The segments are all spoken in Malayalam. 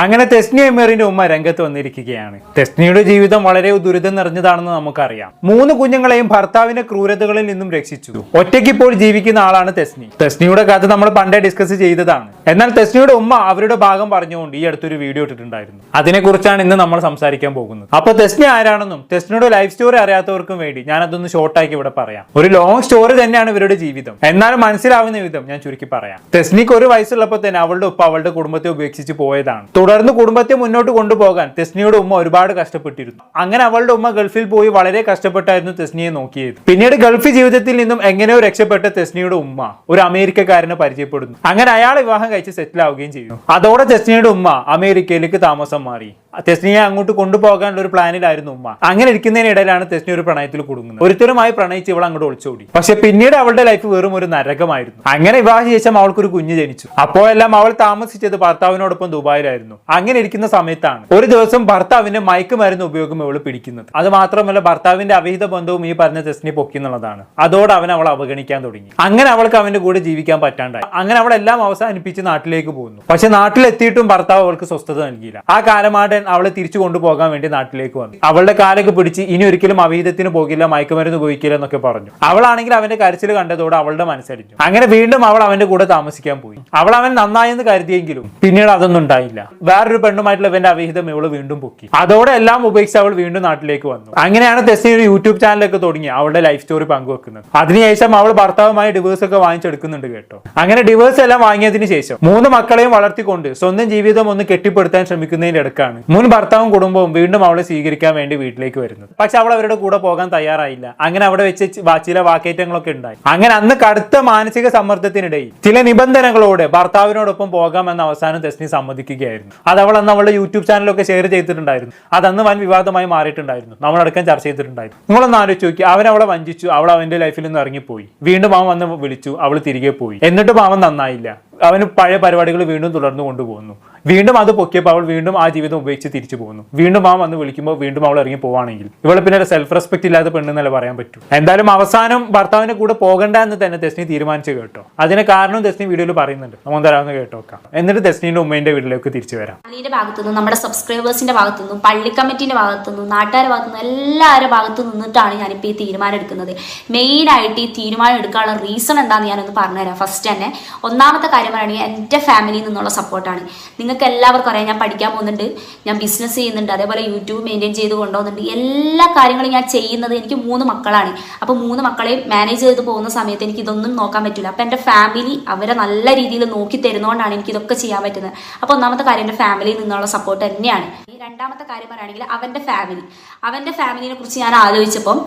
അങ്ങനെ തെസ്നി എമീറിന്റെ ഉമ്മ രംഗത്ത് വന്നിരിക്കുകയാണ്. തെസ്നിയുടെ ജീവിതം വളരെ ദുരിതം നിറഞ്ഞതാണെന്ന് നമുക്കറിയാം. 3 കുഞ്ഞുങ്ങളെയും ഭർത്താവിന്റെ ക്രൂരതകളിൽ നിന്നും രക്ഷിച്ചു. ഒറ്റയ്ക്ക് ഇപ്പോൾ ജീവിക്കുന്ന ആളാണ് തെസ്നി. തെസ്നിയുടെ കഥ നമ്മൾ പണ്ടേ ഡിസ്കസ് ചെയ്തതാണ്. എന്നാൽ തെസ്നിയുടെ ഉമ്മ അവരുടെ ഭാഗം പറഞ്ഞുകൊണ്ട് ഈ അടുത്തൊരു വീഡിയോ ഇട്ടിട്ടുണ്ടായിരുന്നു. അതിനെക്കുറിച്ചാണ് ഇന്ന് നമ്മൾ സംസാരിക്കാൻ പോകുന്നത്. അപ്പോൾ തെസ്നി ആരാണെന്നും തെസ്നിയുടെ ലൈഫ് സ്റ്റോറി അറിയാത്തവർക്കും വേണ്ടി ഞാൻ അതൊന്ന് ഷോർട്ടാക്കി ഇവിടെ പറയാം. ഒരു ലോങ് സ്റ്റോറി തന്നെയാണ് ഇവരുടെ ജീവിതം. എന്നാലും മനസ്സിലാവുന്ന വിധം ഞാൻ ചുരുക്കി പറയാം. തെസ്നിക്ക് 1 വയസ്സുള്ളപ്പോൾ തന്നെ അവളുടെ ഉപ്പ അവളുടെ കുടുംബത്തെ ഉപേക്ഷിച്ച് പോയതാണ്. തുടർന്ന് കുടുംബത്തെ മുന്നോട്ട് കൊണ്ടുപോകാൻ തെസ്നിയുടെ ഉമ്മ ഒരുപാട് കഷ്ടപ്പെട്ടിരുന്നു. അങ്ങനെ അവളുടെ ഉമ്മ ഗൾഫിൽ പോയി വളരെ കഷ്ടപ്പെട്ടായിരുന്നു തെസ്നിയെ നോക്കിയത്. പിന്നീട് ഗൾഫ് ജീവിതത്തിൽ നിന്നും എങ്ങനെയോ രക്ഷപ്പെട്ട തെസ്നിയുടെ ഉമ്മ ഒരു അമേരിക്കക്കാരനെ പരിചയപ്പെടുന്നു. അങ്ങനെ അയാൾ വിവാഹം കഴിച്ച് സെറ്റിൽ ആവുകയും ചെയ്യുന്നു. അതോടെ തെസ്നിയുടെ ഉമ്മ അമേരിക്കയിലേക്ക് താമസം മാറി. തെസ്നിയെ അങ്ങോട്ട് കൊണ്ടുപോകാനുള്ള ഒരു പ്ലാനിലായിരുന്നു ഉമ്മ. അങ്ങനെ ഇരിക്കുന്നതിനിടയിലാണ് തെസ്നി ഒരു പ്രണയത്തിൽ കുടുങ്ങുന്നത്. ഒരുത്തരുമായി പ്രണയിച്ച് ഇവൾ അങ്ങോട്ട് ഒളിച്ചോടി. പക്ഷെ പിന്നീട് അവളുടെ ലൈഫ് വെറും ഒരു നരകമായിരുന്നു. അങ്ങനെ വിവാഹ ശേഷം അവൾക്കൊരു കുഞ്ഞ് ജനിച്ചു. അപ്പോഴെല്ലാം അവൾ താമസിച്ചത് ഭർത്താവിനോടൊപ്പം ദുബായിലായിരുന്നു. അങ്ങനെ ഇരിക്കുന്ന സമയത്താണ് ഒരു ദിവസം ഭർത്താവിന്റെ മയക്കുമരുന്ന് ഉപയോഗം ഇവള് പിടിക്കുന്നത്. അത് മാത്രമല്ല ഭർത്താവിന്റെ അവിഹിത ബന്ധവും ഈ പറഞ്ഞ തെസ്നി പൊക്കിന്നുള്ളതാണ്. അതോടെ അവൻ അവളെ അവഗണിക്കാൻ തുടങ്ങി. അങ്ങനെ അവൾക്ക് അവന്റെ കൂടെ ജീവിക്കാൻ പറ്റാണ്ടായി. അങ്ങനെ അവളെല്ലാം അവസാനിപ്പിച്ച് നാട്ടിലേക്ക് പോകുന്നു. പക്ഷെ നാട്ടിലെത്തിയിട്ടും ഭർത്താവ് അവൾക്ക് സ്വസ്ഥത നൽകിയില്ല. ആ കാലമാടൻ അവളെ തിരിച്ചു കൊണ്ടുപോകാൻ വേണ്ടി നാട്ടിലേക്ക് വന്നു. അവളുടെ കാലൊക്കെ പിടിച്ച് ഇനി ഒരിക്കലും അവിഹിതത്തിന് പോകില്ല, മയക്കുമരുന്ന് ഉപയോഗിക്കില്ല എന്നൊക്കെ പറഞ്ഞു. അവളാണെങ്കിൽ അവന്റെ കരച്ചിൽ കണ്ടതോടെ അവളുടെ മനസ്സടിച്ചു. അങ്ങനെ വീണ്ടും അവൾ അവന്റെ കൂടെ താമസിക്കാൻ പോയി. അവൾ അവൻ നന്നായെന്ന് കരുതിയെങ്കിലും പിന്നീട് അതൊന്നും ഉണ്ടായില്ല. വേറൊരു പെണ്ണുമായിട്ടുള്ള ഇവന്റെ അവിഹിതം ഇവള് വീണ്ടും പൊക്കി. അതോടെ എല്ലാം ഉപേക്ഷിച്ച് അവൾ വീണ്ടും നാട്ടിലേക്ക് വന്നു. അങ്ങനെയാണ് തെസ്നി ഒരു യൂട്യൂബ് ചാനലൊക്കെ തുടങ്ങി അവളുടെ ലൈഫ് സ്റ്റോറി പങ്കുവെക്കുന്നത്. അതിനുശേഷം അവൾ ഭർത്താവുമായി ഡിവോഴ്സ് ഒക്കെ വാങ്ങിച്ചെടുക്കുന്നുണ്ട് കേട്ടോ. അങ്ങനെ ഡിവോഴ്സ് എല്ലാം വാങ്ങിയതിനു ശേഷം 3 മക്കളെയും വളർത്തിക്കൊണ്ട് സ്വന്തം ജീവിതം ഒന്ന് കെട്ടിപ്പടുത്താൻ ശ്രമിക്കുന്നതിന്റെ ഇടക്കാണ് മുൻ ഭർത്താവും കുടുംബവും വീണ്ടും അവളെ സ്വീകരിക്കാൻ വേണ്ടി വീട്ടിലേക്ക് വരുന്നത്. പക്ഷെ അവൾ അവരുടെ കൂടെ പോകാൻ തയ്യാറായില്ല. അങ്ങനെ അവിടെ വെച്ച് ചില വാക്കേറ്റങ്ങളൊക്കെ ഉണ്ടായി. അങ്ങനെ അന്ന് കടുത്ത മാനസിക സമ്മർദ്ദത്തിനിടയിൽ ചില നിബന്ധനകളോടെ ഭർത്താവിനോടൊപ്പം പോകാമെന്ന് അവസാനം തെസ്നി സമ്മതിക്കുകയായിരുന്നു. അത് അവൾ അന്ന് അവളുടെ യൂട്യൂബ് ചാനലൊക്കെ ഷെയർ ചെയ്തിട്ടുണ്ടായിരുന്നു. അതന്ന് വൻ വിവാദമായി മാറിയിട്ടുണ്ടായിരുന്നു. നമ്മളടക്കം ചർച്ച ചെയ്തിട്ടുണ്ടായിരുന്നു. നിങ്ങളൊന്ന് ആലോചിച്ച് നോക്കി. അവൻ അവളെ വഞ്ചിച്ചു. അവൾ അവന്റെ ലൈഫിൽ നിന്ന് ഇറങ്ങിപ്പോയി. വീണ്ടും അവൻ വന്ന് വിളിച്ചു. അവൾ തിരികെ പോയി. എന്നിട്ടും അവൻ നന്നായില്ല. അവന് പഴയ പരിപാടികൾ വീണ്ടും തുടർന്നു കൊണ്ടുപോകുന്നു. വീണ്ടും അത് പൊക്കിയപ്പോൾ അവൾ വീണ്ടും ആ ജീവിതം ഉപയോഗിച്ച് തിരിച്ചു പോകുന്നു. വീണ്ടും അവൻ വന്ന് വിളിക്കുമ്പോൾ വീണ്ടും അവൾ ഇറങ്ങി പോവാണെങ്കിൽ ഇവളെ പിന്നെ സെൽഫ് റെസ്പെക്ട് ഇല്ലാതെ പെണ്ണെന്നല്ല പറയാൻ പറ്റൂ. എന്തായാലും അവസാനം ഭർത്താവിന്റെ കൂടെ പോകണ്ട എന്ന് തന്നെ തെസ്നി തീരുമാനിച്ചു കേട്ടോ. അതിന് കാരണം തെസ്നി വീഡിയോയിൽ പറയുന്നുണ്ട്. നമ്മൾ തരാമെന്ന് കേട്ടോക്കാം. എന്നിട്ട് തെസ്നിന്റെ ഉമ്മേന്റെ വീട്ടിലേക്ക് തിരിച്ചു വരാം. ഫാമിലിയുടെ ഭാഗത്തുനിന്നും നമ്മുടെ സബ്സ്ക്രൈബേഴ്സിന്റെ ഭാഗത്തുനിന്നും പള്ളി കമ്മിറ്റിന്റെ ഭാഗത്തുനിന്നും നാട്ടുകാരുടെ ഭാഗത്തുനിന്നും എല്ലാവരുടെ ഭാഗത്തു നിന്നിട്ടാണ് ഞാനിപ്പോൾ ഈ തീരുമാനം എടുക്കുന്നത്. മെയിനായിട്ട് ഈ തീരുമാനം എടുക്കാനുള്ള റീസൺ എന്താണെന്ന് ഞാനൊന്ന് പറഞ്ഞുതരാം. ഫസ്റ്റ് തന്നെ ഒന്നാമത്തെ കാര്യം പറയുകയാണെങ്കിൽ എൻ്റെ ഫാമിലിയിൽ നിന്നുള്ള സപ്പോർട്ടാണ്. നിങ്ങൾക്ക് എല്ലാവർക്കും അറിയാം, ഞാൻ പഠിക്കാൻ പോകുന്നുണ്ട്, ഞാൻ ബിസിനസ് ചെയ്യുന്നുണ്ട്, അതേപോലെ യൂട്യൂബ് മെയിൻറ്റെയിൻ ചെയ്ത് കൊണ്ടുപോകുന്നുണ്ട്. എല്ലാ കാര്യങ്ങളും ഞാൻ ചെയ്യുന്നത്, എനിക്ക് 3 മക്കളാണ്. അപ്പോൾ 3 മക്കളെ മാനേജ് ചെയ്ത് പോകുന്ന സമയത്ത് എനിക്ക് ഇതൊന്നും നോക്കാൻ പറ്റില്ല. അപ്പോൾ എൻ്റെ ഫാമിലി അവരെ നല്ല രീതിയിൽ നോക്കി തരുന്നതുകൊണ്ടാണ് എനിക്കിതൊക്കെ ചെയ്യാൻ പറ്റുന്നത്. അപ്പോൾ ഒന്നാമത്തെ കാര്യം എൻ്റെ ഫാമിലിയിൽ നിന്നുള്ള സപ്പോർട്ട് തന്നെയാണ്. രണ്ടാമത്തെ കാര്യം പറയുകയാണെങ്കിൽ അവൻ്റെ ഫാമിലിനെ കുറിച്ച് ഞാൻ ആലോചിച്ചപ്പം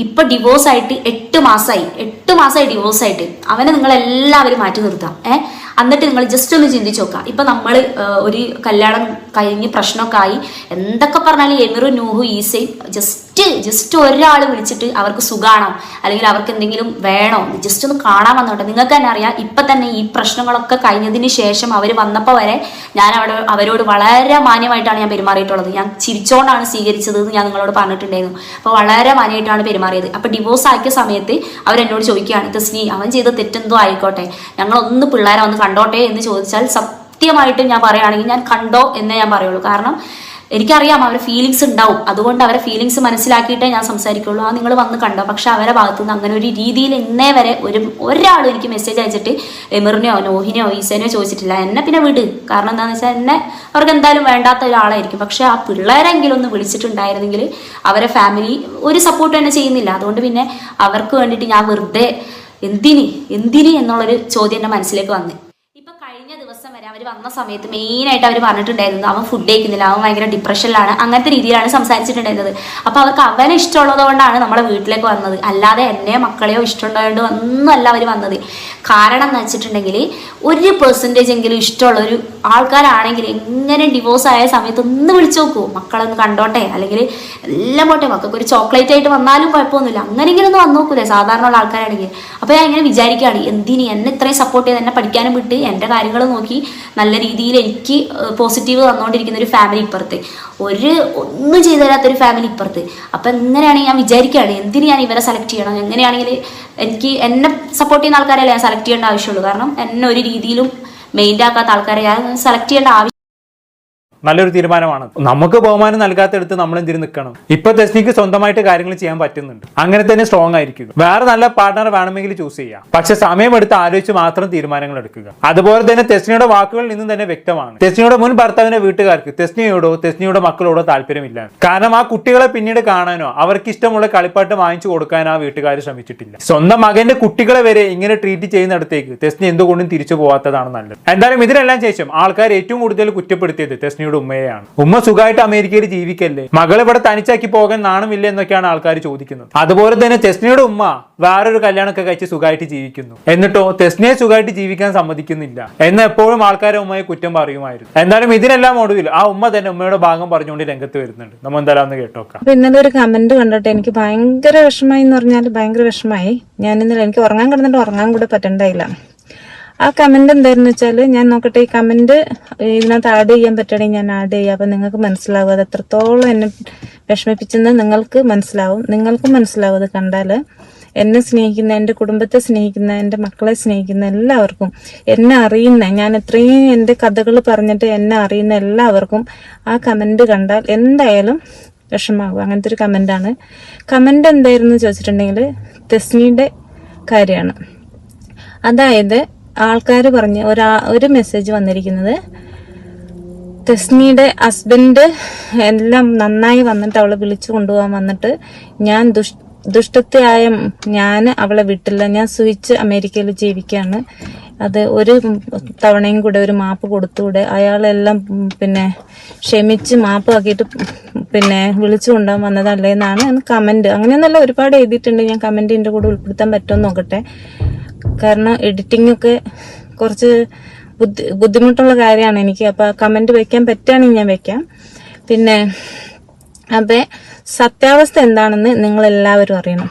ഇപ്പം ഡിവോഴ്സായിട്ട് 8 മാസമായി ഡിവോഴ്സായിട്ട് അവനെ നിങ്ങളെല്ലാവരും മാറ്റി നിർത്താം. എന്നിട്ട് നിങ്ങൾ ജസ്റ്റ് ഒന്ന് ചിന്തിച്ച് നോക്കുക. ഇപ്പം നമ്മൾ ഒരു കല്യാണം കഴിഞ്ഞ് പ്രശ്നമൊക്കെ ആയി എന്തൊക്കെ പറഞ്ഞാലും എമിറും നൂഹും ഈസയും ജസ്റ്റ് ഒരാൾ വിളിച്ചിട്ട് അവർക്ക് സുഖമാണോ അല്ലെങ്കിൽ അവർക്ക് എന്തെങ്കിലും വേണോ ജസ്റ്റ് ഒന്ന് കാണാൻ വന്നോട്ടെ. നിങ്ങൾക്ക് തന്നെ അറിയാം, ഇപ്പം തന്നെ ഈ പ്രശ്നങ്ങളൊക്കെ കഴിഞ്ഞതിന് ശേഷം അവർ വന്നപ്പോൾ വരെ ഞാൻ അവരോട് വളരെ മാന്യമായിട്ടാണ് ഞാൻ പെരുമാറിയിട്ടുള്ളത്. ഞാൻ ചിരിച്ചോണ്ടാണ് സ്വീകരിച്ചത് എന്ന് ഞാൻ നിങ്ങളോട് പറഞ്ഞിട്ടുണ്ടായിരുന്നു. അപ്പോൾ വളരെ മാന്യമായിട്ടാണ് പെരുമാറിയത്. അപ്പോൾ ഡിവോഴ്സ് ആക്കിയ സമയത്ത് അവരെന്നോട് ചോദിക്കുകയാണ്, തെസ്നി അവൻ ചെയ്ത തെറ്റെന്തോ ആയിക്കോട്ടെ, ഞങ്ങളൊന്ന് പിള്ളേരെ ഒന്ന് കണ്ടോട്ടെ എന്ന് ചോദിച്ചാൽ സത്യമായിട്ടും ഞാൻ പറയുകയാണെങ്കിൽ ഞാൻ കണ്ടോ എന്നേ ഞാൻ പറയുള്ളൂ. കാരണം എനിക്കറിയാം അവരുടെ ഫീലിങ്സ് ഉണ്ടാവും. അതുകൊണ്ട് അവരെ ഫീലിങ്സ് മനസ്സിലാക്കിയിട്ടേ ഞാൻ സംസാരിക്കുള്ളൂ. നിങ്ങൾ വന്ന് കണ്ടോ. പക്ഷെ അവരെ ഭാഗത്തുനിന്ന് അങ്ങനെ ഒരു രീതിയിൽ ഇന്നേ വരെ ഒരാളും എനിക്ക് മെസ്സേജ് അയച്ചിട്ട് എമിറിനെയോ നോഹിനെയോ ഈസേനെയോ ചോദിച്ചിട്ടില്ല. എന്നെ പിന്നെ വിട്. കാരണം എന്താണെന്ന് വെച്ചാൽ എന്നെ അവർക്ക് എന്തായാലും വേണ്ടാത്ത ഒരാളായിരിക്കും. പക്ഷെ ആ പിള്ളേരെങ്കിലും ഒന്ന് വിളിച്ചിട്ടുണ്ടായിരുന്നെങ്കിൽ അവരെ ഫാമിലി ഒരു സപ്പോർട്ട് തന്നെ ചെയ്യുന്നില്ല. അതുകൊണ്ട് പിന്നെ അവർക്ക് വേണ്ടിയിട്ട് ഞാൻ വെറുതെ എന്തിന് എന്നുള്ളൊരു ചോദ്യം എൻ്റെ മനസ്സിലേക്ക് വന്നു. കഴിഞ്ഞ ദിവസം വരെ അവർ വന്ന സമയത്ത് മെയിനായിട്ട് അവർ പറഞ്ഞിട്ടുണ്ടായിരുന്നത് അവൻ ഫുഡ് കഴിക്കുന്നില്ല, അവൻ ഭയങ്കര ഡിപ്രഷനിലാണ്, അങ്ങനത്തെ രീതിയിലാണ് സംസാരിച്ചിട്ടുണ്ടായിരുന്നത്. അപ്പോൾ അവർക്ക് അവനെ ഇഷ്ടമുള്ളത് കൊണ്ടാണ് നമ്മളെ വീട്ടിലേക്ക് വന്നത്. അല്ലാതെ എന്നെ മക്കളെയോ ഇഷ്ടമുണ്ടായതുകൊണ്ട് ഒന്നുമല്ല അവർ വന്നത്. കാരണം എന്ന് വെച്ചിട്ടുണ്ടെങ്കിൽ 1% എങ്കിലും ഇഷ്ടമുള്ളൊരു ആൾക്കാരാണെങ്കിൽ എങ്ങനെ ഡിവോഴ്സ് ആയ സമയത്ത് ഒന്ന് വിളിച്ചു നോക്കൂ, മക്കളൊന്ന് കണ്ടോട്ടെ, അല്ലെങ്കിൽ എല്ലാം പോട്ടെ, മക്കൾക്ക് ഒരു ചോക്ലേറ്റ് ആയിട്ട് വന്നാലും കുഴപ്പമൊന്നുമില്ല, അങ്ങനെയെങ്കിലും ഒന്ന് വന്നു നോക്കൂലേ സാധാരണ ഉള്ള ആൾക്കാരാണെങ്കിൽ. അപ്പോൾ ഞാൻ ഇങ്ങനെ വിചാരിക്കുകയാണ്, എന്നെ ഇത്രയും സപ്പോർട്ട് ചെയ്ത് എന്നെ പഠിക്കാനും വിട്ട് എൻ്റെ കാര്യങ്ങൾ നോക്കി നല്ല രീതിയിൽ എനിക്ക് പോസിറ്റീവ് തന്നുകൊണ്ടിരിക്കുന്ന ഒരു ഫാമിലി ഇപ്പുറത്ത്, ഒന്നും ചെയ്തു തരാത്തൊരു ഫാമിലി ഇപ്പുറത്ത്. അപ്പം എങ്ങനെയാണെങ്കിൽ ഞാൻ വിചാരിക്കുകയാണ് എന്തിന് ഞാൻ ഇവരെ സെലക്ട് ചെയ്യണം. എങ്ങനെയാണെങ്കിൽ എന്നെ സപ്പോർട്ട് ചെയ്യുന്ന ആൾക്കാരല്ലേ ഞാൻ സെലക്ട് ചെയ്യേണ്ട ആവശ്യമുള്ളൂ. കാരണം എന്നെ ഒരു രീതിയിലും മെയിൻ്റ് ആക്കാത്ത ആൾക്കാരെ ഞാൻ സെലക്ട് ചെയ്യേണ്ട ആവശ്യം നല്ലൊരു തീരുമാനമാണ്. നമുക്ക് ബഹുമാനം നൽകാത്തടുത്ത് നമ്മൾ എന്തിനു നിൽക്കണം? ഇപ്പൊ തെസ്നിക്ക് സ്വന്തമായിട്ട് കാര്യങ്ങൾ ചെയ്യാൻ പറ്റുന്നുണ്ട്. അങ്ങനെ തന്നെ സ്ട്രോങ് ആയിരിക്കുക. വേറെ നല്ല പാർട്ണർ വേണമെങ്കിൽ ചൂസ് ചെയ്യാം, പക്ഷെ സമയമെടുത്ത് ആലോചിച്ച് മാത്രം തീരുമാനങ്ങൾ എടുക്കുക. അതുപോലെ തന്നെ തെസ്നിയുടെ വാക്കുകളിൽ നിന്നും തന്നെ വ്യക്തമാണ് തെസ്നിയുടെ മുൻ ഭർത്താവിന്റെ വീട്ടുകാർക്ക് തെസ്നിയോടോ തെസ്നിയുടെ മക്കളോടോ താല്പര്യമില്ല. കാരണം ആ കുട്ടികളെ പിന്നീട് കാണാനോ അവർക്ക് ഇഷ്ടമുള്ള കളിപ്പാട്ട് വാങ്ങിച്ചു കൊടുക്കാനോ ആ വീട്ടുകാർ ശ്രമിച്ചിട്ടില്ല. സ്വന്തം മകന്റെ കുട്ടികളെ വരെ ഇങ്ങനെ ട്രീറ്റ് ചെയ്യുന്നിടത്തേക്ക് തെസ്നി എന്തുകൊണ്ടും തിരിച്ചു പോകാത്തതാണ് നല്ലത്. എന്തായാലും ഇതിനെല്ലാം ശേഷം ആൾക്കാർ ഏറ്റവും കൂടുതൽ കുറ്റപ്പെടുത്തിയത് തെസ്നിയുടെ ഉമ്മയെയാണ്. ഉമ്മ സുഖമായിട്ട് അമേരിക്കയിൽ ജീവിക്കല്ലേ, മകൾ ഇവിടെ തനിച്ചാക്കി പോകാൻ നാണമില്ല എന്നൊക്കെയാണ് ആൾക്കാർ ചോദിക്കുന്നത്. അതുപോലെ തന്നെ തെസ്നിയുടെ ഉമ്മ വേറൊരു കല്യാണമൊക്കെ കഴിച്ച് സുഖമായിട്ട് ജീവിക്കുന്നു, എന്നിട്ടോ തെസ്നിയെ സുഖമായിട്ട് ജീവിക്കാൻ സമ്മതിക്കുന്നില്ല എന്ന് എപ്പോഴും ആൾക്കാരെ ഉമ്മയെ കുറ്റം പറയുമായിരുന്നു. എന്തായാലും ഇതിനെല്ലാം ഒടുവിൽ ആ ഉമ്മ തന്നെ ഉമ്മയുടെ ഭാഗം പറഞ്ഞുകൊണ്ട് രംഗത്ത് വരുന്നുണ്ട്. നമ്മൾ എന്തായാലും ഒന്ന് കേട്ടോക്കാം. ഇന്നലെ ഒരു കമന്റ് കണ്ടിട്ട് എനിക്ക് ഭയങ്കര വിഷമായി എന്ന് പറഞ്ഞാൽ ഭയങ്കര വിഷമായി. ഞാൻ ഇന്നലെ എനിക്ക് ഉറങ്ങാൻ കിടന്നിട്ട് ഉറങ്ങാൻ കൂടെ പറ്റണ്ടായില്ല. ആ കമന്റ് എന്തായിരുന്നു വെച്ചാൽ, ഞാൻ നോക്കട്ടെ ഈ കമന്റ് ഇതിനകത്ത് ആഡ് ചെയ്യാൻ പറ്റണമെങ്കിൽ ഞാൻ ആഡ് ചെയ്യാം. അപ്പൊ നിങ്ങൾക്ക് മനസ്സിലാവും അത് എത്രത്തോളം എന്നെ വിഷമിപ്പിച്ചെന്ന് നിങ്ങൾക്കും മനസ്സിലാവും അത് കണ്ടാല്. എന്നെ സ്നേഹിക്കുന്ന, എൻ്റെ കുടുംബത്തെ സ്നേഹിക്കുന്ന, എൻ്റെ മക്കളെ സ്നേഹിക്കുന്ന എല്ലാവർക്കും, എന്നെ അറിയുന്ന, ഞാൻ ഇത്രയും എൻ്റെ കഥകൾ പറഞ്ഞിട്ട് എന്നെ അറിയുന്ന എല്ലാവർക്കും ആ കമന്റ് കണ്ടാൽ എന്തായാലും വിഷമാകും. അങ്ങനത്തെ ഒരു കമന്റാണ്. കമന്റ് എന്തായിരുന്നു ചോദിച്ചിട്ടുണ്ടെങ്കിൽ തെസ്നിയുടെ കാര്യമാണ്. അതായത് ആൾക്കാർ പറഞ്ഞ് ഒരു മെസ്സേജ് വന്നിരിക്കുന്നത്, തെസ്നിയുടെ ഹസ്ബൻഡ് എല്ലാം നന്നായി വന്നിട്ട് അവളെ വിളിച്ചു കൊണ്ടുപോകാൻ വന്നിട്ട് ഞാൻ ദുഷ്ടത്തെയായ ഞാൻ അവളെ വിട്ടില്ല, ഞാൻ സുഖിച്ച് അമേരിക്കയിൽ ജീവിക്കുകയാണ്, അത് ഒരു തവണയും കൂടെ ഒരു മാപ്പ് കൊടുത്തുകൂടെ, അയാളെല്ലാം പിന്നെ ക്ഷമിച്ച് മാപ്പ് ആക്കിയിട്ട് പിന്നെ വിളിച്ചു കൊണ്ടുപോകാൻ വന്നതല്ലേ എന്നാണ് കമന്റ്. അങ്ങനെയൊന്നല്ല, ഒരുപാട് എഴുതിയിട്ടുണ്ട്. ഞാൻ കമന്റ് ഇതിന്റെ കൂടെ ഉൾപ്പെടുത്താൻ പറ്റുമെന്ന് നോക്കട്ടെ. കാരണം എഡിറ്റിംഗ് ഒക്കെ കുറച്ച് ബുദ്ധിമുട്ടുള്ള കാര്യമാണ് എനിക്ക്. അപ്പൊ കമന്റ് വെക്കാൻ പറ്റുകയാണെങ്കിൽ ഞാൻ വെക്കാം. പിന്നെ അപ്പൊ സത്യാവസ്ഥ എന്താണെന്ന് നിങ്ങൾ എല്ലാവരും അറിയണം.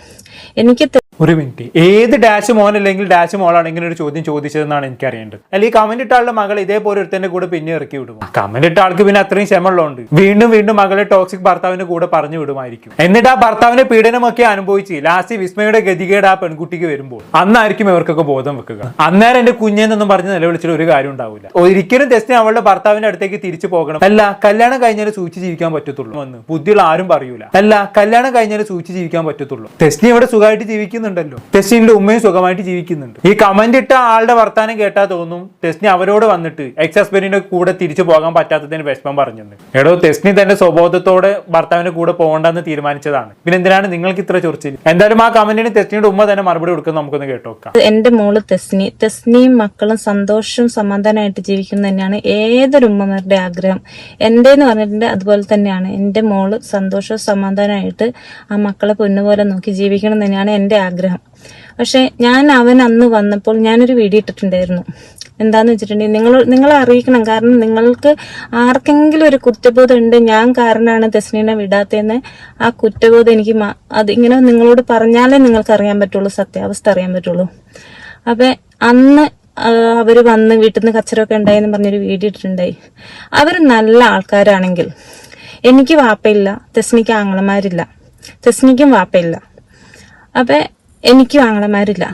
എനിക്ക് ഒരു മിനിറ്റ്, ഏത് ഡാഷ് മോൻ അല്ലെങ്കിൽ ഡാഷ് മോളാണ് ഇങ്ങനെ ഒരു ചോദ്യം ചോദിച്ചതെന്നാണ് എനിക്ക് അറിയേണ്ടത്. അല്ലെങ്കിൽ ഈ കമന്റ് ഇട്ട ആളുടെ മകൾ ഇതേപോലെ ഒരുത്തന്റെ കൂടെ പിന്നെ ഇറക്കി വിടും. കമന്റ് ഇട്ട ആൾക്ക് പിന്നെ അത്രയും ക്ഷമയുള്ളതുകൊണ്ട് വീണ്ടും വീണ്ടും മകളെ ടോക്സിക് ഭർത്താവിന്റെ കൂടെ പറഞ്ഞു വിടുമായിരിക്കും. എന്നിട്ട് ആ ഭർത്താവിന്റെ പീഡനമൊക്കെ അനുഭവിച്ച് ലാസ്റ്റ് വിസ്മയുടെ ഗതികേട് ആ പെൺകുട്ടിക്ക് വരുമ്പോൾ അന്നായിരിക്കും ഇവർക്കൊക്കെ ബോധം വെക്കുക. അന്നേരം എന്റെ കുഞ്ഞെന്നൊന്നും പറഞ്ഞ് നിലവിളിച്ചിട്ട് ഒരു കാര്യം ഉണ്ടാവില്ല. ഒരിക്കലും തെസ്നി അവളുടെ ഭർത്താവിന്റെ അടുത്തേക്ക് തിരിച്ചു പോകണം, അല്ല കല്യാണം കഴിഞ്ഞാൽ സൂക്ഷിച്ച് ജീവിക്കാൻ പറ്റത്തുള്ളൂ എന്ന് ബുദ്ധിയുള്ള ആരും പറയൂല. അല്ല കല്യാണം കഴിഞ്ഞാൽ സൂക്ഷിച്ച് ജീവിക്കാൻ പറ്റത്തുള്ളൂ. തെസ്നി ഇവിടെ സുഖമായിട്ട് ജീവിക്കുന്നുണ്ടല്ലോ, തെസ്നിയുടെ ഉമ്മയും സുഖമായിട്ട് ജീവിക്കുന്നുണ്ട്. ഈ കമന്റ് ഇട്ട ആളുടെ വർത്താനം കേട്ടാൽ തോന്നും തെസ്നി അവരോട് വന്നിട്ട് എക്സ് ഹസ്ബൻഡിന്റെ കൂടെ തിരിച്ചു പോകാൻ പറ്റാത്തതിന് വിഷമം പറഞ്ഞെന്ന്. എടോ, തെസ്നി തന്റെ സ്വബോധത്തോടെ ഭർത്താവിന്റെ കൂടെ പോകണ്ടെന്ന് തീരുമാനിച്ചതാണ്, പിന്നെ എന്തിനാണ് നിങ്ങൾക്ക് ഇത്ര ചൊറിച്ചിൽ? എന്തായാലും ആ കമന്റിന് തെസ്നിയുടെ ഉമ്മ തന്നെ മറുപടി കൊടുക്കുന്നത് നമുക്കൊന്ന് കേട്ടോക്കാം. എന്റെ മോള് തെസ്നിയും മക്കളും സന്തോഷവും സമാധാനമായിട്ട് ജീവിക്കുന്നത് തന്നെയാണ് ഏതൊരു ഉമ്മമാരുടെ ആഗ്രഹം. എന്റെന്ന് പറഞ്ഞിട്ടുണ്ട് അതുപോലെ തന്നെയാണ്. എന്റെ മോള് സന്തോഷവും സമാധാനമായിട്ട് ആ മക്കളെ പൊന്നുപോലെ നോക്കി ജീവിക്കണം തന്നെയാണ് എന്റെ ആഗ്രഹം. പക്ഷെ ഞാൻ അവൻ അന്ന് വന്നപ്പോൾ ഞാനൊരു വീഡിയോ ഇട്ടിട്ടുണ്ടായിരുന്നു. എന്താന്ന് വെച്ചിട്ടുണ്ടെങ്കിൽ നിങ്ങളെ അറിയിക്കണം. കാരണം നിങ്ങൾക്ക് ആർക്കെങ്കിലും ഒരു കുറ്റബോധം ഉണ്ട്, ഞാൻ കാരണമാണ് തെസ്നീനെ വിടാത്തതെന്ന്. ആ കുറ്റബോധം എനിക്ക് അതിങ്ങനെ നിങ്ങളോട് പറഞ്ഞാലേ നിങ്ങൾക്ക് അറിയാൻ പറ്റുള്ളൂ, സത്യാവസ്ഥ അറിയാൻ പറ്റുള്ളൂ. അപ്പൊ അന്ന് അവര് വന്ന് വീട്ടിൽ നിന്ന് കച്ചറൊക്കെ ഉണ്ടായെന്ന് പറഞ്ഞൊരു വീഡിയോ ഇട്ടിട്ടുണ്ടായി. അവർ നല്ല ആൾക്കാരാണെങ്കിൽ, എനിക്ക് വാപ്പയില്ല, തെസ്നിക്ക് ആങ്ങളമാരില്ല, തെസ്നിക്കും വാപ്പയില്ല, അപ്പൊ എനിക്കും ആങ്ങളമാരില്ല.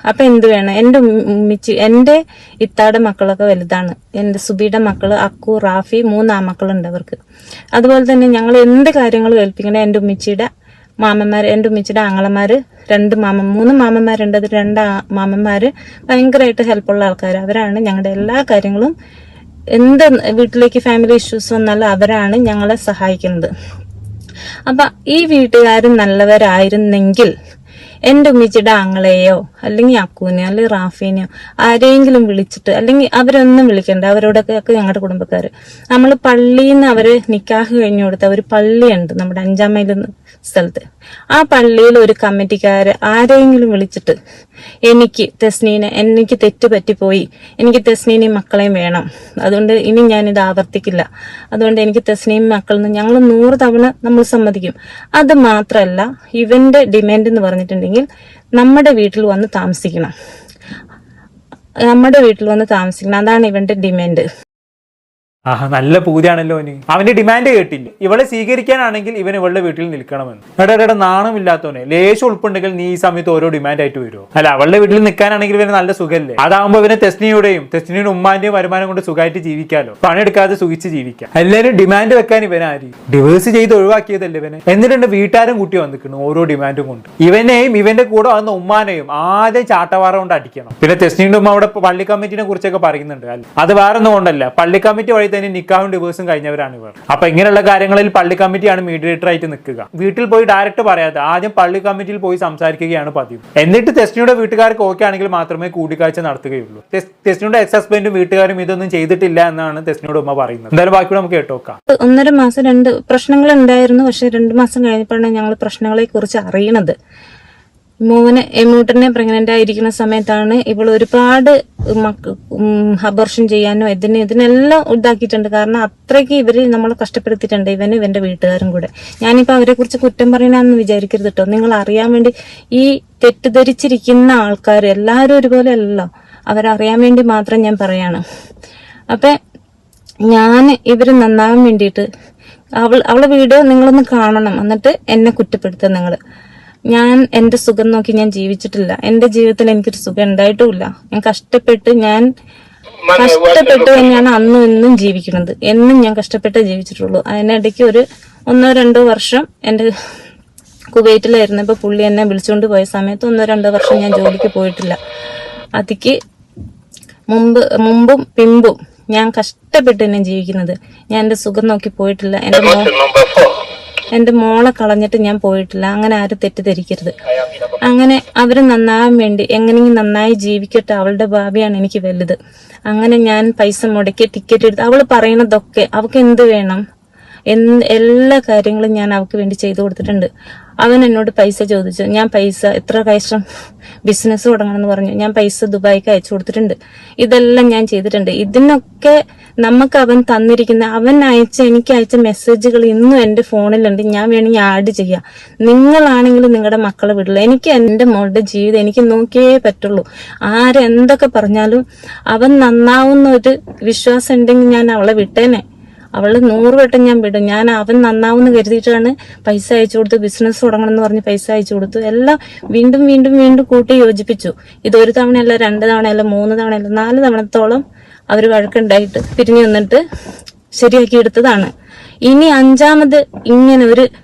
അപ്പൊ എന്ത് വേണം? എന്റെ ഇത്താടെ മക്കളൊക്കെ വലുതാണ്. എന്റെ സുബിയുടെ മക്കള് അക്കു, റാഫി, 3 ആമക്കളുണ്ട് അവർക്ക്. അതുപോലെ തന്നെ ഞങ്ങൾ എന്ത് കാര്യങ്ങളും ഏൽപ്പിക്കണേ എന്റെ ഉമ്മിച്ചിയുടെ മാമന്മാര്, എന്റെ ഉമ്മിച്ചിയുടെ ആങ്ങളമാര് 3 മാമന്മാരുണ്ട്. അത് 2 മാമന്മാര് ഭയങ്കരമായിട്ട് ഹെൽപ്പുള്ള ആൾക്കാർ. അവരാണ് ഞങ്ങളുടെ എല്ലാ കാര്യങ്ങളും, എന്ത് വീട്ടിലേക്ക് ഫാമിലി ഇഷ്യൂസ് വന്നാലും അവരാണ് ഞങ്ങളെ സഹായിക്കുന്നത്. അപ്പൊ ഈ വീട്ടുകാരും നല്ലവരായിരുന്നെങ്കിൽ എന്റെ ഉമ്മിച്ചിയുടെ ആങ്ങളെയോ അല്ലെങ്കിൽ അക്കൂനെയോ അല്ലെങ്കിൽ റാഫീനെയോ ആരെങ്കിലും വിളിച്ചിട്ട്, അല്ലെങ്കിൽ അവരൊന്നും വിളിക്കണ്ട, അവരോടൊക്കെ ഞങ്ങളുടെ കുടുംബക്കാര്, നമ്മൾ പള്ളിയിൽ നിന്ന് അവര് നിക്കാഹ് കഴിഞ്ഞു കൊടുത്ത ഒരു പള്ളിയുണ്ട് നമ്മുടെ 5 മൈൽ സ്ഥലത്ത്. ആ പള്ളിയിൽ ഒരു കമ്മിറ്റിക്കാര് ആരെങ്കിലും വിളിച്ചിട്ട് എനിക്ക് തെറ്റ് പറ്റിപ്പോയി, എനിക്ക് തെസ്നീനെയും മക്കളെയും വേണം, അതുകൊണ്ട് ഇനി ഞാനിത് ആവർത്തിക്കില്ല, അതുകൊണ്ട് എനിക്ക് തെസ്നീയും മക്കളെന്ന് ഞങ്ങൾ 100 തവണ നമ്മൾ സമ്മതിക്കും. അത് മാത്രമല്ല, ഇവന്റെ ഡിമാൻഡ് എന്ന് പറഞ്ഞിട്ടുണ്ടെങ്കിൽ നമ്മുടെ വീട്ടിൽ വന്ന് താമസിക്കണം, അതാണ് ഇവന്റെ ഡിമാൻഡ്. നല്ല പൂതിയാണല്ലോ അവന്റെ ഡിമാൻഡ് കേട്ടില്ല. ഇവളെ സ്വീകരിക്കാനാണെങ്കിൽ ഇവൻ ഇവളുടെ വീട്ടിൽ നിൽക്കണമെന്ന്. എടാ നാണമില്ലാത്തവനെ, ലേശം ഉൾപ്പുണ്ടെങ്കിൽ നീ ഈ സമയത്ത് ഓരോ ഡിമാൻഡ് ആയിട്ട് വരുമോ? അല്ല, അവളുടെ വീട്ടിൽ നിൽക്കാനാണെങ്കിൽ ഇവന് നല്ല സുഖമല്ലേ? അതാകുമ്പോൾ ഇവനെ തെസ്നിയുടെയും ഉമ്മാന്റെയും വരുമാനം കൊണ്ട് സുഖമായിട്ട് ജീവിക്കാലോ, പണിയെടുക്കാതെ സുഖിച്ച് ജീവിക്കാം. എല്ലാവരും ഡിമാൻഡ് വെക്കാൻ ഇവനാരി ഡിവേഴ്സ് ചെയ്ത് ഒഴിവാക്കിയതല്ലേ ഇവനെ. എന്നിട്ടുണ്ട് വീട്ടുകാരും കൂട്ടി വന്നിരിക്കുന്നു ഓരോ ഡിമാൻഡും കൊണ്ട്. ഇവനെയും ഇവന്റെ കൂടെ വന്ന ഉമ്മാനെയും ആദ്യം ചാട്ടവാറ കൊണ്ട് അടിക്കണം. പിന്നെ തെസ്നിയുടെ ഉമ്മ അവിടെ പള്ളി കമ്മിറ്റിനെ കുറിച്ചൊക്കെ പറയുന്നുണ്ട്. അല്ല, അത് വേറെ ഒന്നും കൊണ്ടല്ല, പള്ളി കമ്മിറ്റി വഴി തന്നെ നിക്കാഹും ഡിവോഴ്സും കഴിഞ്ഞവരാണ് ഇവർ. അപ്പൊ ഇങ്ങനെയുള്ള കാര്യങ്ങളിൽ പള്ളി കമ്മിറ്റിയാണ് മീഡിയേറ്റർ ആയിട്ട് നിൽക്കുക. വീട്ടിൽ പോയി ഡയറക്റ്റ് പറയാതെ ആദ്യം പള്ളി കമ്മിറ്റിയിൽ പോയി സംസാരിക്കുകയാണ് പതിവ്. എന്നിട്ട് തെസ്നിയുടെ വീട്ടുകാർക്ക് ഓക്കെ ആണെങ്കിൽ മാത്രമേ കൂടിക്കാഴ്ച നടത്തുകയുള്ളൂ. തെസ്നിയുടെ എക്സ് ഹസ്ബൻഡും വീട്ടുകാരും ഇതൊന്നും ചെയ്തിട്ടില്ല എന്നാണ് തെസ്നിയുടെ ഉമ്മ പറയുന്നത്. എന്തായാലും ബാക്കി നമുക്ക് കേട്ടോക്കാം. 1.5 മാസം 2 പ്രശ്നങ്ങൾ ഉണ്ടായിരുന്നു. പക്ഷെ 2 മാസം കഴിഞ്ഞപ്പോഴാണ് ഞങ്ങൾ പ്രശ്നങ്ങളെ കുറിച്ച് അറിയണത്. എമ്മൂട്ടനെ പ്രഗ്നന്റ് ആയിരിക്കുന്ന സമയത്താണ് ഇവൾ ഒരുപാട് അബോർഷൻ ചെയ്യാനോ ഇതിനെല്ലാം ഇതാക്കിയിട്ടുണ്ട്. കാരണം അത്രയ്ക്ക് ഇവര് നമ്മളെ കഷ്ടപ്പെടുത്തിയിട്ടുണ്ട്, ഇവന്റെ വീട്ടുകാരും കൂടെ. ഞാനിപ്പോ അവരെ കുറിച്ച് കുറ്റം പറയണമെന്ന് വിചാരിക്കരുത് കേട്ടോ. നിങ്ങൾ അറിയാൻ വേണ്ടി ഈ തെറ്റിദ്ധരിച്ചിരിക്കുന്ന ആൾക്കാർ എല്ലാവരും ഒരുപോലെ അല്ലല്ലോ, അവരറിയാൻ വേണ്ടി മാത്രം ഞാൻ പറയാണ്. അപ്പൊ ഞാൻ ഇവര് നന്നാവാൻ വേണ്ടിയിട്ട് അവളെ വീഡിയോ നിങ്ങളൊന്ന് കാണണം, എന്നിട്ട് എന്നെ കുറ്റപ്പെടുത്തുക നിങ്ങൾ. ഞാൻ എന്റെ സുഖം നോക്കി ഞാൻ ജീവിച്ചിട്ടില്ല. എന്റെ ജീവിതത്തിൽ എനിക്കൊരു സുഖം ഉണ്ടായിട്ടുമില്ല. ഞാൻ കഷ്ടപ്പെട്ട് തന്നെയാണ് അന്നും ഇന്നും ജീവിക്കുന്നത്. എന്നും ഞാൻ കഷ്ടപ്പെട്ട് ജീവിച്ചിട്ടുള്ളൂ. അതിനിടയ്ക്ക് ഒരു 1-2 വർഷം എന്റെ കുവൈറ്റിലായിരുന്നപ്പോ പുള്ളി എന്നെ വിളിച്ചുകൊണ്ട് പോയ സമയത്ത് 1-2 വർഷം ഞാൻ ജോലിക്ക് പോയിട്ടില്ല. അതിക്ക് മുമ്പും പിമ്പും ഞാൻ കഷ്ടപ്പെട്ട് തന്നെ ജീവിക്കുന്നത്. ഞാൻ എന്റെ സുഖം നോക്കി പോയിട്ടില്ല. എന്റെ മോളെ കളഞ്ഞിട്ട് ഞാൻ പോയിട്ടില്ല. അങ്ങനെ ആരും തെറ്റിദ്ധരിക്കരുത്. അങ്ങനെ അവര് നന്നാവാൻ വേണ്ടി എങ്ങനെയെങ്കിലും നന്നായി ജീവിക്കട്ടെ, അവളുടെ ഭാവിയാണ് എനിക്ക് വലുത്. അങ്ങനെ ഞാൻ പൈസ മുടക്കി ടിക്കറ്റ് എടുത്ത് അവള് പറയണതൊക്കെ അവൾക്ക് എന്ത് വേണം എല്ലാ കാര്യങ്ങളും ഞാൻ അവൾക്ക് വേണ്ടി ചെയ്തു കൊടുത്തിട്ടുണ്ട്. അവൻ എന്നോട് പൈസ ചോദിച്ചു. ഞാൻ പൈസ എത്ര കൈഷ്ടം ബിസിനസ് തുടങ്ങണമെന്ന് പറഞ്ഞു. ഞാൻ പൈസ ദുബായിക്ക് അയച്ചു കൊടുത്തിട്ടുണ്ട്. ഇതെല്ലാം ഞാൻ ചെയ്തിട്ടുണ്ട്. ഇതിനൊക്കെ നമുക്ക് അവൻ തന്നിരിക്കുന്ന എനിക്ക് അയച്ച മെസ്സേജുകൾ ഇന്നും എന്റെ ഫോണിലുണ്ട്. ഞാൻ വേണമെങ്കിൽ ആഡ് ചെയ്യാം. നിങ്ങളാണെങ്കിലും നിങ്ങളുടെ മക്കളെ വിടില്ല. എനിക്ക് എന്റെ മോളുടെ ജീവിതം എനിക്ക് നോക്കിയേ പറ്റുള്ളൂ. ആരെന്തൊക്കെ പറഞ്ഞാലും അവൻ നന്നാവുന്ന ഒരു വിശ്വാസം ഉണ്ടെങ്കിൽ ഞാൻ അവളെ വിട്ടേനെ. അവള് 100 വട്ടം ഞാൻ വിടും. ഞാൻ അവൻ നന്നാവുമെന്ന് കരുതിയിട്ടാണ് പൈസ അയച്ചു കൊടുത്തു. ബിസിനസ് തുടങ്ങണം എന്ന് പറഞ്ഞ് പൈസ അയച്ചു കൊടുത്തു. എല്ലാം വീണ്ടും വീണ്ടും വീണ്ടും കൂട്ടി യോജിപ്പിച്ചു. ഇത് 1 തവണയല്ല, 2 തവണയല്ല, 3 തവണയല്ല, 4 തവണത്തോളം അവര് വഴക്കുണ്ടായിട്ട് പിരിഞ്ഞു വന്നിട്ട് ശരിയാക്കി എടുത്തതാണ്. ഇനി 5ാമത് ഇങ്ങനെ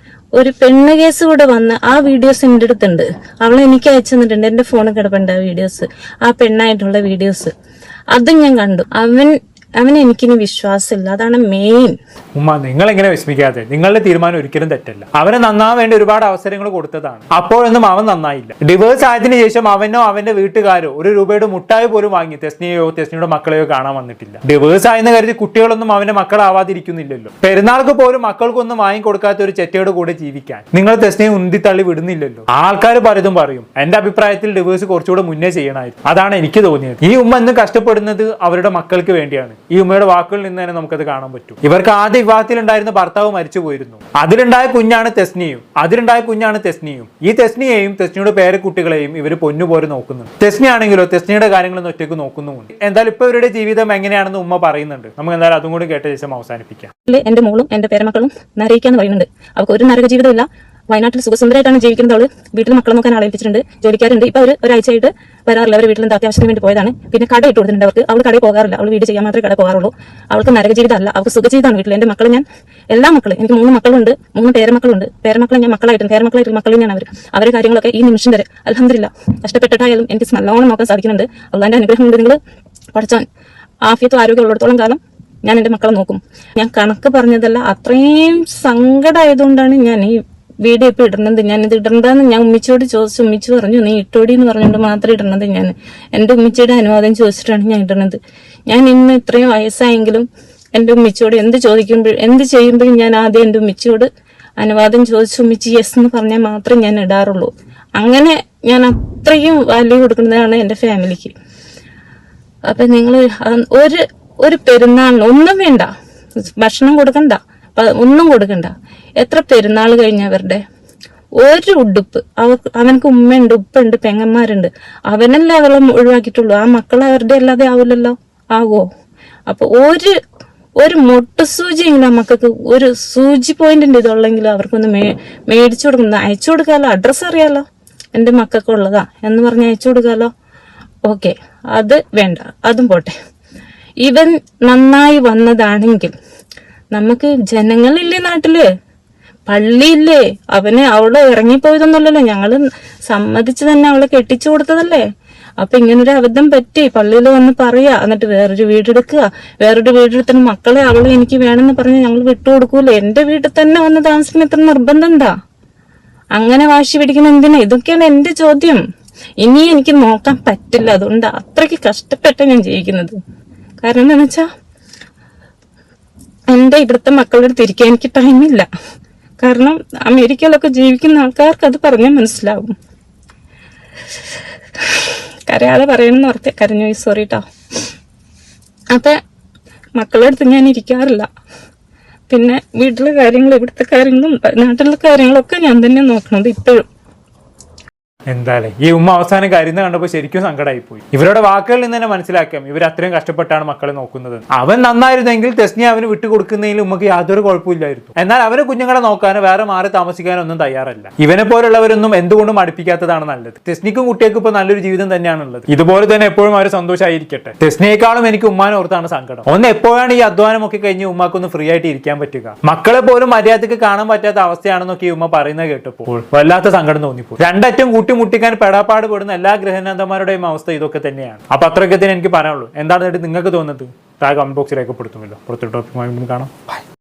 ഒരു പെണ്ണ് കേസ് കൂടെ വന്ന് ആ വീഡിയോസ് എന്റെ അടുത്തുണ്ട്. അവളെ എനിക്ക് അയച്ചു തന്നിട്ടുണ്ട്. എന്റെ ഫോണിൽ കിടപ്പുണ്ട് ആ വീഡിയോസ്, ആ പെണ്ണായിട്ടുള്ള വീഡിയോസ്. അതും ഞാൻ കണ്ടു. അവന് എനിക്കിനി വിശ്വാസമില്ല. അതാണ് മെയിൻ. ഉമ്മ, നിങ്ങൾ എങ്ങനെ വിഷമിക്കാതെ? നിങ്ങളുടെ തീരുമാനം ഒരിക്കലും തെറ്റല്ല. അവനെ നന്നാവാൻ വേണ്ടി ഒരുപാട് അവസരങ്ങൾ കൊടുത്തതാണ്. അപ്പോഴൊന്നും അവൻ നന്നായില്ല. ഡിവേഴ്സ് ആയതിനു ശേഷം അവനോ അവന്റെ വീട്ടുകാരോ 1 രൂപയുടെ മുട്ടായി പോലും വാങ്ങി തെസ്നിയുടെ മക്കളെയോ കാണാൻ വന്നിട്ടില്ല. ഡിവേഴ്സ് ആയെന്ന് കരുതി കുട്ടികളൊന്നും അവന്റെ മക്കളാവാതിരിക്കുന്നില്ലല്ലോ. പെരുന്നാൾക്ക് പോലും മക്കൾക്കൊന്നും വാങ്ങിക്കൊടുക്കാത്ത ഒരു ചെറ്റയോട് കൂടെ ജീവിക്കാൻ നിങ്ങൾ തെസ്നിയെ ഉന്തിത്തള്ളി വിടുന്നില്ലല്ലോ. ആൾക്കാർ പലതും പറയും. എന്റെ അഭിപ്രായത്തിൽ ഡിവേഴ്സ് കുറച്ചുകൂടെ മുന്നേ ചെയ്യണമായിരുന്നു. അതാണ് എനിക്ക് തോന്നിയത്. ഈ ഉമ്മ ഇന്ന് കഷ്ടപ്പെടുന്നത് അവരുടെ മക്കൾക്ക് വേണ്ടിയാണ്. ഈ ഉമ്മയുടെ വാക്കുകളിൽ നിന്ന് തന്നെ നമുക്കത് കാണാൻ പറ്റും. ഇവർക്ക് ആദ്യ വിവാഹത്തിലുണ്ടായിരുന്ന ഭർത്താവ് മരിച്ചു പോയിരുന്നു. അതിലുണ്ടായ കുഞ്ഞാണ് തെസ്നിയും. ഈ തെസ്നിയെയും തെസ്നിയുടെ പേരക്കുട്ടികളെയും ഇവർ പൊന്നുപോലെ നോക്കുന്നുണ്ട്. തെസ്നി ആണെങ്കിലോ തെസ്നിയുടെ കാര്യങ്ങളൊന്നും ഒറ്റയ്ക്ക് നോക്കുന്നുമുണ്ട്. എന്തായാലും ഇപ്പൊ ഇവരുടെ ജീവിതം എങ്ങനെയാണെന്ന് ഉമ്മ പറയുന്നുണ്ട്. നമുക്ക് എന്തായാലും അതും കൂടി കേട്ട ശേഷം അവസാനിപ്പിക്കാം. എന്റെ മോളും എന്റെ പേരമക്കളും നരയിക്കാന്ന് പറയുന്നുണ്ട്. അവർക്ക് ഒരു നരക ജീവിതമില്ല. വയനാട്ടിൽ സുഖസുന്ദരമായിട്ടാണ് ജീവിക്കുന്നത്. അവള് വീട്ടിൽ മക്കളെ നോക്കാൻ ആളെ ഏൽപ്പിച്ചിട്ടുണ്ട്. ജോലിക്കാരുണ്ട്. ഇപ്പൊ ഒരാഴ്ചയായിട്ട് വരാറില്ല. അവർ വീട്ടിൽ അത്യാവശ്യത്തിന് വേണ്ടി പോയതാണ്. പിന്നെ കട ഇട്ട് കൊടുത്തിട്ടുണ്ട് അവർക്ക്. അവൾ കടയിൽ പോകാറില്ല. അവൾ വീട് ചെയ്യാൻ മാത്രമേ കട പോകാറുള്ളൂ. അവൾക്ക് നരക ജീവിതമല്ല, അവൾക്ക് സുഖജീവിതമാണ് വീട്ടിൽ. എന്റെ മക്കളെ ഞാൻ എല്ലാ മക്കളും, എനിക്ക് 3 മക്കളുണ്ട്, 3 പേരമക്കളുണ്ട്. പേരമക്കളെ ഞാൻ പേരമക്കളായിട്ട് മക്കളിൽ ഞാൻ അവരുടെ കാര്യങ്ങളൊക്കെ ഈ നിമിഷം വരെ അൽഹംദുലില്ലാ കഷ്ടപ്പെട്ടിട്ടായാലും എനിക്ക് നല്ലോണം നോക്കാൻ സാധിക്കുന്നുണ്ട്. അള്ളാന്റെ അനുഗ്രഹം കൊണ്ട് നിങ്ങൾ പഠിച്ചാൻ ആഫിയത്തും ആരോഗ്യം ഉള്ളിടത്തോളം കാലം ഞാൻ എന്റെ മക്കളെ നോക്കും. ഞാൻ കണക്ക് പറഞ്ഞതല്ല, അത്രയും സങ്കടമായതുകൊണ്ടാണ് ഞാൻ ഈ വീഡിയോ ഇപ്പൊ ഇടുന്നത്. ഞാനിത് ഇടണ്ടെന്ന് ഞാൻ ഉമ്മിച്ചോട് ചോദിച്ചു. ഉമ്മിച്ചു പറഞ്ഞു നീ ഇട്ടോടി എന്ന് പറഞ്ഞുകൊണ്ട് മാത്രം ഇടുന്നത്. ഞാൻ എന്റെ ഉമ്മിച്ചയുടെ അനുവാദം ചോദിച്ചിട്ടാണ് ഞാൻ ഇടുന്നത്. ഞാൻ ഇന്ന് ഇത്രയും വയസ്സായെങ്കിലും എന്റെ ഉമ്മിച്ചോട് എന്ത് ചെയ്യുമ്പോഴും ഞാൻ ആദ്യം എന്റെ ഉമ്മിച്ചോട് അനുവാദം ചോദിച്ചു. ഉമ്മിച്ചി യെസ് എന്ന് പറഞ്ഞാൽ മാത്രമേ ഞാൻ ഇടാറുള്ളൂ. അങ്ങനെ ഞാൻ അത്രയും വാല്യൂ കൊടുക്കുന്നതാണ് എന്റെ ഫാമിലിക്ക്. അപ്പൊ നിങ്ങൾ ഒരു പെരുന്നാളിന് ഒന്നും വേണ്ട, ഭക്ഷണം കൊടുക്കണ്ട, ഒന്നും കൊടുക്കണ്ട. എത്ര പെരുന്നാൾ കഴിഞ്ഞവരുടെ ഒരു ഉടുപ്പ് അവനക്ക് ഉമ്മയുണ്ട്, ഉപ്പുണ്ട്, പെങ്ങന്മാരുണ്ട്. അവനല്ലേ അവളെ ഒഴിവാക്കിയിട്ടുള്ളൂ. ആ മക്കളെ അവരുടെ അല്ലാതെ ആവില്ലല്ലോ, ആവോ? അപ്പൊ ഒരു മുട്ടുസൂചിയെങ്കിലും മക്കൾക്ക് ഒരു സൂചി പോയിന്റിന്റെ ഇതുള്ളെങ്കിലും അവർക്കൊന്ന് മേടിച്ചു കൊടുക്കുന്നത്, അയച്ചു കൊടുക്കാമല്ലോ, അഡ്രസ്സ് അറിയാലോ, എൻ്റെ മക്കൾക്ക് ഉള്ളതാ എന്ന് പറഞ്ഞ് അയച്ചു കൊടുക്കാമല്ലോ. ഓക്കെ, അത് വേണ്ട, അതും പോട്ടെ. ഇവൻ നന്നായി വന്നതാണെങ്കിൽ നമുക്ക് ജനങ്ങളില്ലേ നാട്ടില്, പള്ളിയില്ലേ, അവള് ഇറങ്ങിപ്പോയതൊന്നുമല്ലല്ലോ, ഞങ്ങള് സമ്മതിച്ച് തന്നെ അവളെ കെട്ടിച്ചു കൊടുത്തതല്ലേ. അപ്പൊ ഇങ്ങനൊരു അബദ്ധം പറ്റി, പള്ളിയിൽ വന്ന് പറയാ, എന്നിട്ട് വേറൊരു വീടെടുക്കുക, വേറൊരു വീടെടുത്തിന് മക്കളെ അവള് എനിക്ക് വേണമെന്ന് പറഞ്ഞ് ഞങ്ങൾ വിട്ടുകൊടുക്കൂലേ? എന്റെ വീട്ടിൽ തന്നെ വന്ന് താമസിക്കുന്ന ഇത്ര നിർബന്ധം എന്താ? അങ്ങനെ വാശി പിടിക്കുന്ന എന്തിനാ? ഇതൊക്കെയാണ് എന്റെ ചോദ്യം. ഇനി എനിക്ക് നോക്കാൻ പറ്റില്ല, അതുകൊണ്ട് അത്രയ്ക്ക് കഷ്ടപ്പെട്ട ഞാൻ ജീവിക്കുന്നത്. കാരണം എന്താണെന്ന് വെച്ചാ എന്റെ ഇവിടുത്തെ മക്കളുടെ അടുത്ത് ഇരിക്കാൻ എനിക്ക് ടൈമില്ല. കാരണം അമേരിക്കയിലൊക്കെ ജീവിക്കുന്ന ആൾക്കാർക്ക് അത് പറഞ്ഞാൽ മനസ്സിലാവും. കരയാതെ പറയണമെന്ന് ഓർത്തെ കരഞ്ഞു, സോറി ട്ടോ. അപ്പൊ മക്കളുടെ അടുത്ത് ഞാൻ ഇരിക്കാറില്ല. പിന്നെ വീട്ടിലെ കാര്യങ്ങളും ഇവിടുത്തെ കാര്യങ്ങളും നാട്ടിലെ കാര്യങ്ങളൊക്കെ ഞാൻ തന്നെ നോക്കണത് ഇപ്പോഴും. എന്തായാലും ഈ ഉമ്മ അവസാനം കരുന്ന് കണ്ടപ്പോൾ ശരിക്കും സങ്കടമായി പോയി. ഇവരുടെ വാക്കുകളിൽ നിന്ന് തന്നെ മനസ്സിലാക്കാം ഇവർ അത്രയും കഷ്ടപ്പെട്ടാണ് മക്കളെ നോക്കുന്നത്. അവൻ നന്നായിരുന്നെങ്കിൽ തെസ്നി അവന് വിട്ടുകൊടുക്കുന്നതിൽ ഉമ്മക്ക് യാതൊരു കുഴപ്പമില്ലായിരുന്നു. എന്നാൽ അവന് കുഞ്ഞുങ്ങളെ നോക്കാനോ വേറെ മാറി താമസിക്കാനോ ഒന്നും തയ്യാറല്ല. ഇവനെ പോലുള്ളവരൊന്നും എന്തുകൊണ്ടും അടുപ്പിക്കാത്തതാണ് നല്ലത്. തെസ്നിക്കും കുട്ടികൾക്കും ഇപ്പൊ നല്ലൊരു ജീവിതം തന്നെയാണുള്ളത്. ഇതുപോലെ തന്നെ എപ്പോഴും അവർ സന്തോഷമായിരിക്കട്ടെ. തെസ്നിയേക്കാളും എനിക്ക് ഉമ്മാനെ ഓർത്താണ് സങ്കടം. ഒന്ന് എപ്പോഴാണ് ഈ അധ്വാനമൊക്കെ കഴിഞ്ഞ് ഉമ്മാക്കൊന്ന് ഫ്രീ ആയിട്ട് ഇരിക്കാൻ പറ്റുക? മക്കളെ പോലും മര്യാദക്ക് കാണാൻ പറ്റാത്ത അവസ്ഥയാണെന്നൊക്കെ ഈ ഉമ്മ പറയുന്നത് കേട്ടപ്പോൾ വല്ലാത്ത സങ്കടം തോന്നിപ്പോ. രണ്ടറ്റം മുട്ടിക്കാൻ പെടാപ്പാട് പെടുന്ന എല്ലാ ഗൃഹനാഥന്മാരുടെയും അവസ്ഥ ഇതൊക്കെ തന്നെയാണ്. അപ്പൊ അത്രയൊക്കെ തന്നെ എനിക്ക് പറയാനുള്ളൂ. എന്താണ് നിങ്ങൾക്ക് തോന്നുന്നത്? താഴെ കമന്റ് ബോക്സിൽ രേഖപ്പെടുത്തുമല്ലോ. പുറത്തൊരു ടോപ്പിക്കുമായി കാണാം. ബൈ.